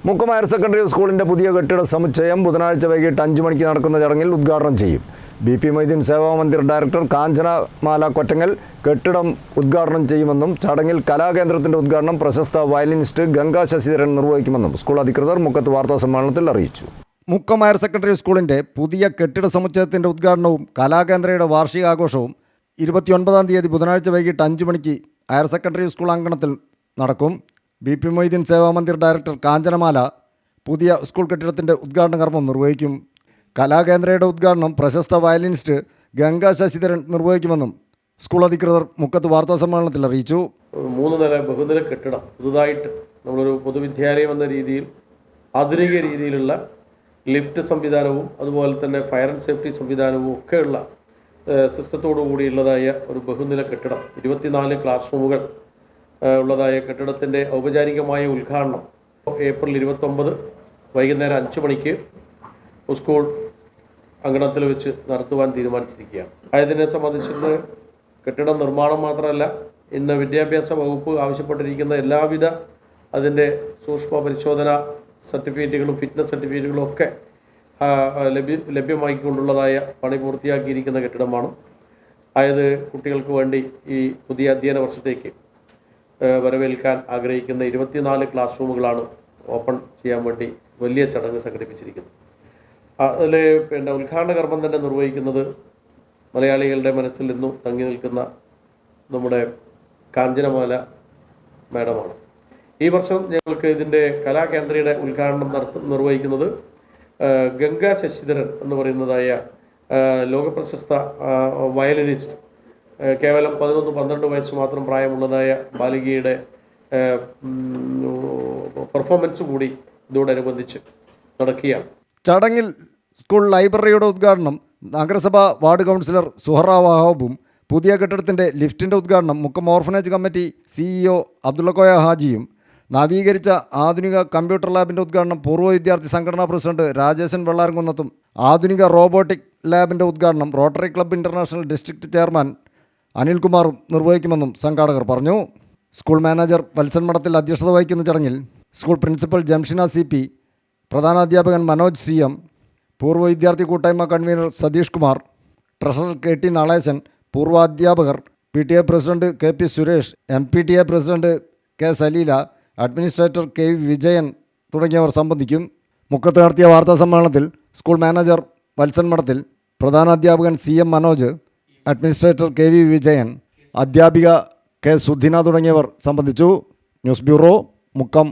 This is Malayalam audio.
മുക്കം ഹയർ സെക്കൻഡറി സ്കൂളിൻ്റെ പുതിയ കെട്ടിട സമുച്ചയം ബുധനാഴ്ച വൈകിട്ട് 5 മണിക്ക് നടക്കുന്ന ചടങ്ങിൽ ഉദ്ഘാടനം ചെയ്യും. BP മൊയ്തീൻ സേവാമന്ദിർ ഡയറക്ടർ കാഞ്ചനമാല കൊറ്റങ്ങൽ കെട്ടിടം ഉദ്ഘാടനം ചെയ്യുമെന്നും ചടങ്ങിൽ കലാകേന്ദ്രത്തിൻ്റെ ഉദ്ഘാടനം പ്രശസ്ത വയലിനിസ്റ്റ് ഗംഗാ ശശിധരൻ നിർവഹിക്കുമെന്നും സ്കൂൾ അധികൃതർ മുക്കത്ത് വാർത്താസമ്മേളനത്തിൽ അറിയിച്ചു. മുക്കം ഹയർ സെക്കൻഡറി സ്കൂളിൻ്റെ പുതിയ കെട്ടിട സമുച്ചയത്തിൻ്റെ ഉദ്ഘാടനവും കലാകേന്ദ്രയുടെ വാർഷികാഘോഷവും 29-ാം തീയതി ബുധനാഴ്ച വൈകിട്ട് 5 മണിക്ക് ഹയർ സെക്കൻഡറി സ്കൂൾ അങ്കണത്തിൽ നടക്കും. BP മൊയ്തീൻ സേവാമന്ദിർ ഡയറക്ടർ കാഞ്ചനമാല പുതിയ സ്കൂൾ കെട്ടിടത്തിൻ്റെ ഉദ്ഘാടന കർമ്മം നിർവഹിക്കും. കലാകേന്ദ്രയുടെ ഉദ്ഘാടനം പ്രശസ്ത വയലിനിസ്റ്റ് ഗംഗാ ശശിധരൻ നിർവഹിക്കുമെന്നും സ്കൂൾ അധികൃതർ മുക്കത്ത് വാർത്താസമ്മേളനത്തിൽ അറിയിച്ചു. 3 നില ബഹുനില കെട്ടിടം പുതുതായിട്ട് നമ്മളൊരു പൊതുവിദ്യാലയം എന്ന രീതിയിൽ ആധുനിക രീതിയിലുള്ള ലിഫ്റ്റ് സംവിധാനവും അതുപോലെ തന്നെ ഫയർ ആൻഡ് സേഫ്റ്റി സംവിധാനവും ഒക്കെയുള്ള സിസ്റ്റത്തോടു കൂടിയുള്ളതായ ഒരു ബഹുനില കെട്ടിടം 24 ക്ലാസ് റൂമുകൾ ഉള്ളതായ കെട്ടിടത്തിൻ്റെ ഔപചാരികമായ ഉദ്ഘാടനം ഏപ്രിൽ 29 വൈകുന്നേരം 5 മണിക്ക് സ്കൂൾ അങ്കണത്തിൽ വെച്ച് നടത്തുവാൻ തീരുമാനിച്ചിരിക്കുകയാണ്. അതിനെ സംബന്ധിച്ചിട്ട് കെട്ടിട നിർമ്മാണം മാത്രമല്ല, ഇന്ന് വിദ്യാഭ്യാസ വകുപ്പ് ആവശ്യപ്പെട്ടിരിക്കുന്ന എല്ലാവിധ അതിൻ്റെ സൂക്ഷ്മ പരിശോധന സർട്ടിഫിക്കറ്റുകളും ഫിറ്റ്നസ് സർട്ടിഫിക്കറ്റുകളും ഒക്കെ ലഭ്യമാക്കിക്കൊണ്ടുള്ളതായ പണി പൂർത്തിയാക്കിയിരിക്കുന്ന കെട്ടിടമാണ്. അതായത് കുട്ടികൾക്ക് വേണ്ടി ഈ പുതിയ അധ്യയന വർഷത്തേക്ക് വരവേൽക്കാൻ ആഗ്രഹിക്കുന്ന 24 ക്ലാസ് റൂമുകളാണ് ഓപ്പൺ ചെയ്യാൻ വേണ്ടി വലിയ ചടങ്ങ് സംഘടിപ്പിച്ചിരിക്കുന്നത്. അതിൽ ഉദ്ഘാടന കർമ്മം തന്നെ നിർവഹിക്കുന്നത് മലയാളികളുടെ മനസ്സിൽ നിന്നും തങ്ങി നിൽക്കുന്ന നമ്മുടെ കാഞ്ചനമാല മാഡമാണ്. ഈ വർഷം ഞങ്ങൾക്ക് ഇതിൻ്റെ കലാകേന്ദ്രയുടെ ഉദ്ഘാടനം നിർവഹിക്കുന്നത് ഗംഗാ ശശിധരൻ എന്ന് പറയുന്നതായ ലോകപ്രശസ്ത വയലിനിസ്റ്റ്, കേവലം 11-12 വയസ്സ് മാത്രം പ്രായമുള്ളതായ ബാലികയുടെ പെർഫോമൻസ് കൂടി ഇതോടനുബന്ധിച്ച് നടക്കുകയാണ്. ചടങ്ങിൽ സ്കൂൾ ലൈബ്രറിയുടെ ഉദ്ഘാടനം നഗരസഭാ വാർഡ് കൗൺസിലർ സുഹറ വഹാബും പുതിയ കെട്ടിടത്തിൻ്റെ ലിഫ്റ്റിൻ്റെ ഉദ്ഘാടനം Mukkam orphanage committee CEO Abdullakoya ഹാജിയും നവീകരിച്ച ആധുനിക കമ്പ്യൂട്ടർ ലാബിൻ്റെ ഉദ്ഘാടനം പൂർവ്വ വിദ്യാർത്ഥി സംഘടനാ പ്രസിഡന്റ് രാജേശൻ വെള്ളാരംകുന്നത്തും ആധുനിക റോബോട്ടിക് ലാബിൻ്റെ ഉദ്ഘാടനം Rotary Club International district chairman അനിൽകുമാറും നിർവഹിക്കുമെന്നും സംഘാടകർ പറഞ്ഞു. സ്കൂൾ മാനേജർ വത്സൻ മഠത്തിൽ അധ്യക്ഷത വഹിക്കുന്ന ചടങ്ങിൽ സ്കൂൾ പ്രിൻസിപ്പൽ ജംഷിന CP, പ്രധാനാധ്യാപകൻ മനോജ് CM, പൂർവ്വ വിദ്യാർത്ഥി കൂട്ടായ്മ convener Satheesh Kumar, treasurer KT Naleshan, പൂർവ്വ അധ്യാപകർ, PTA president KP Suresh, MPTA president K Saleela, administrator KV Vijayan തുടങ്ങിയവർ സംബന്ധിക്കും. മുക്കത്ത് നടത്തിയ വാർത്താ സമ്മേളനത്തിൽ സ്കൂൾ മാനേജർ വത്സൻ മഠത്തിൽ, പ്രധാനാധ്യാപകൻ CM Manoj, administrator KV Vijayan, അധ്യാപിക K സുധിന തുടങ്ങിയവർ സംബന്ധിച്ചു. News bureau, Mukkam.